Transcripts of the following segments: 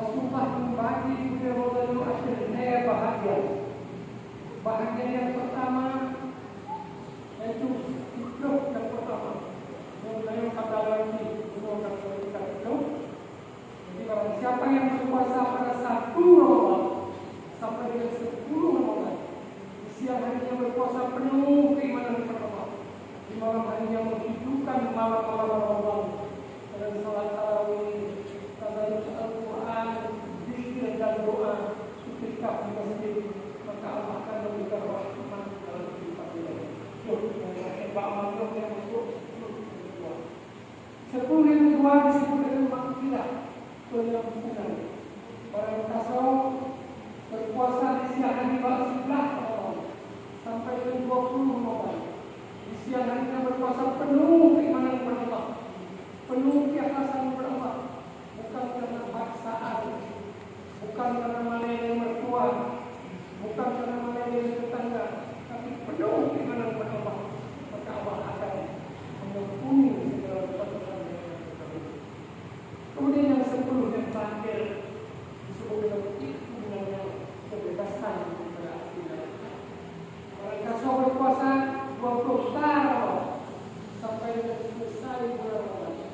Rasulullah membagi lalu akhirnya bahagia. Bahagia yang pertama yaitu hidup yang pertama. Yang kata lagi itu. Jadi barang siapa yang berpuasa pada 1 Ramadan sampai dengan 10 Ramadan, di siang harinya berpuasa penuh keimanan pertama, di malam harinya menghidupkan malam-malam Ramadan dengan salat tarawih, tadarus Al-Quran, zikir dan doa, itikaf di masjid, maka Allah akan memberikan rahmat dalam kehidupan dia. Pak Makhluk yang masuk 10 yang kedua disebut dengan maghfirah, pengampunan. Para tasawuf berpuasa di siang hari 11 Ramadan sampai dengan 20 Ramadan. Di siang harinya berpuasa penuh keimanan kepada Allah, penuh keikhlasan kepada Allah, bukan karena paksaan, bukan karena melayani mertua, bukan karena melayani tetangga, tapi penuh keimanan kepada Allah. Maka Allah akan mengampuni segala dosa-dosa yang kita. Kemudian yang 10 yang terakhir disebut dengan ikhtiar, kebebasan daripada akhirat. Orang kasar berpuasa 20 tahun sampai selesai bulan Ramadan.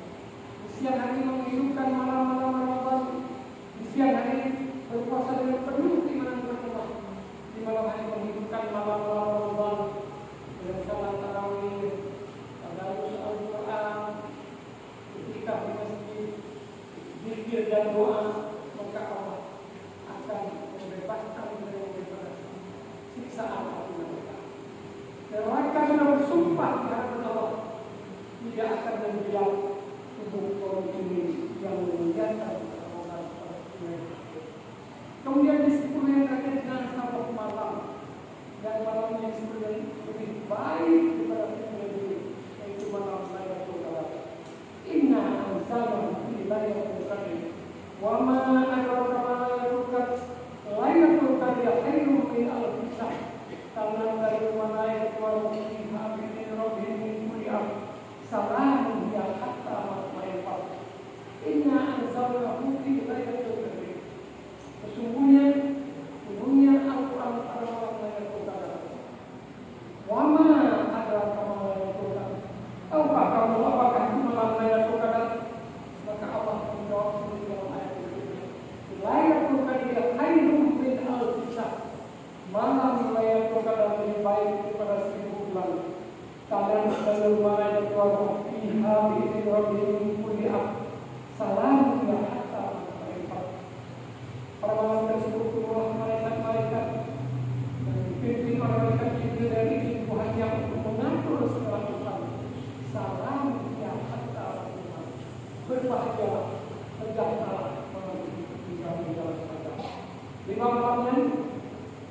Di siang hari menghidupkan malam-malam Ramadan. Di siang hari berpuasa dengan penuh keimanan kepada Allah. Di malam hari menghidupkan malam-malam Ramadan dengan salat tarawih, tadarus Al-Quran, itikaf di masjid, zikir dan doa, maka Allah akan membebaskan daripada siksaan api neraka. Dan mereka sudah bersumpah di hadapan Allah tidak akan membiarkan tubuh kaum ini yang meninggalkan orang. Kemudian di 10 yang terakhir dengan sahabat malam, dan malam yang sebenarnya lebih baik daripada yang ini, yaitu malam Lailatul Qadar. Inna anzalnahu fi Lailatul Qadar. Wa ma adraka ma Lailatul Qadar. Lailatul Qadar khairun min alfi syahr. Tanazzalu malaikatu fiha bi rabbihim min kulli amr. Salamun hiya hatta matla'il fajr. Inna anzalnahu fi Lailatul Qadar. Sesungguhnya Al-Quran adalah Lailatul Qadar. Wa ma adraka ma Lailatul Qadar. Tahukah kamu apakah itu malam Lailatul Qadar? Maka Allah menjawab di dalam ayat ini. Lailatul Qadar khairun min alfi syahr. Malam Lailatul Qadar lebih baik daripada 1000 bulan. Tanazzalu malaikatu fiha bi rabbihim min kulli amr. Salamun hiya hatta matla'il fajr. Pada malam tersebut turunlah malaikat-malaikat dan dipimpin oleh malaikat Jibril dari Tuhan yang untuk mengatur segala urusan. Salam ya hatta berbahagia, sejahtera melalui jalan saja. Di malamnya,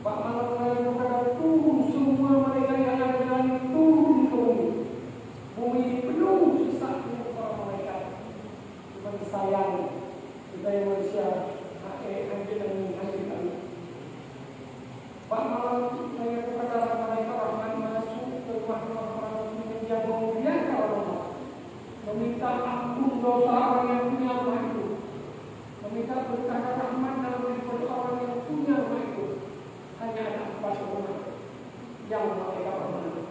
Pak malam Lailatul Qadar turun semua malaikat yang ada di langit turun ke bumi. Bumi penuh sesak dengan para malaikat. Cuma sayang kita yang manusia Pak malam saya kepada malaikat rahmat masuk ke rumah orang yang memuliakan Allah, meminta ampun dosa orang yang punya rumah itu, meminta berkah rahmat dalam hidup orang yang punya rumah itu. Hanya ada 4 rumah yang malaikat rahmat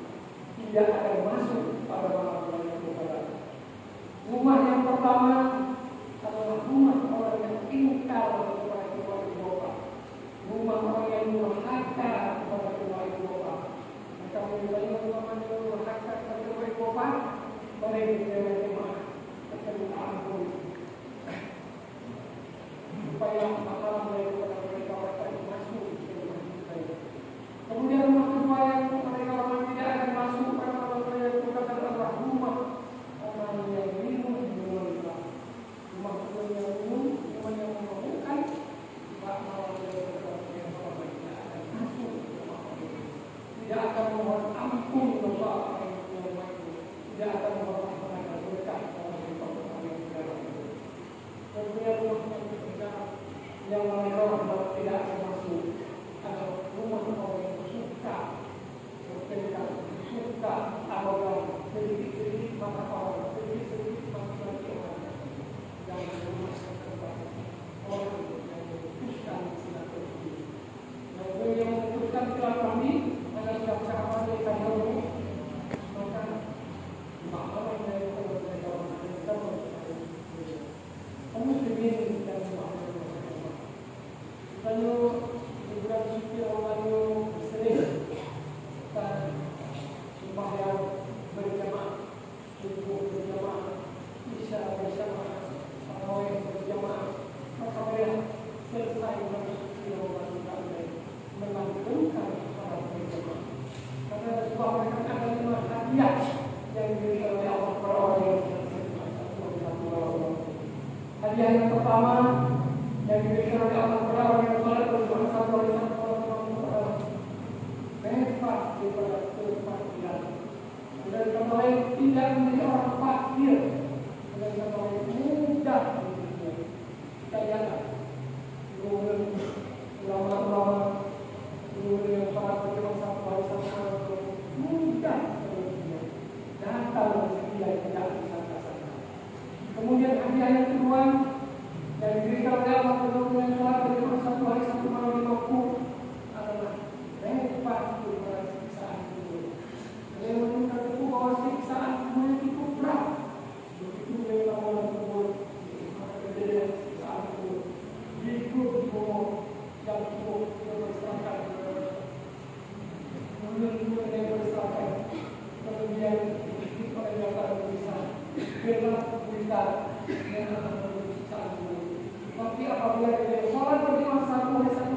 tidak akan masuk pada malam Lailatul Qadar. Rumah yang pertama adalah rumah orang yang ingkar kepada kedua ibu bapa, rumah orang yang durhaka kepada kedua ibu bapa. Mereka menilai orang yang durhaka kepada kedua ibu bapa, mereka jemaah terkena ampun supaya malam mereka masuk ke rumah kita. Kemudian rumah kedua yang mereka tidak akan masuk pada malam Lailatul Qadar adalah rumah orang yang minum minuman keras. Rumah kedua yang minum minuman yang memabukkan, malam Lailatul Qadar yang tidak akan masuk ke rumah orang, tidak akan mohon ampun dosa orang yang punya rumah itu, tidak akan mohon mereka berkah dalam hidup orang yang tidak itu. Kemudian rumah ketiga yang mereka tidak akan masuk adalah rumah orang yang suka bertengkar, suka arogan, sedikit-sedikit maka orang, sedikit-sedikit maka lagi orang. Jangan rumah orang pertama yang diberikan oleh Allah kepada orang yang sholat berjamaah satu hari satu malam adalah bebas daripada kepastian. Dan kata lain tidak menjadi orang fakir. Dan kata lain mudah hidupnya. Kita lihatlah ulama-ulama dulu yang sholat berjamaah satu hari satu malam mudah hidupnya. Datang rezeki yang tidak disangka-sangka. Kemudian hadiah yang kedua yang diberikan oleh Allah kepada yang sholat berjamaah satu hari satu malam di waktu adalah bebas daripada siksaan kubur. Yang menunjukkan itu bahwa siksaan kubur itu berat. Begitu mereka malam kubur, maka terjadi siksaan kubur. Hidup di bawah yang cukup berserahkan. Kemudian yang berserahkan. Kemudian dikit oleh jasa bisa berat berita yang akan bersiksaan kubur. Tapi apabila dia sholat berjamaah satu hari satu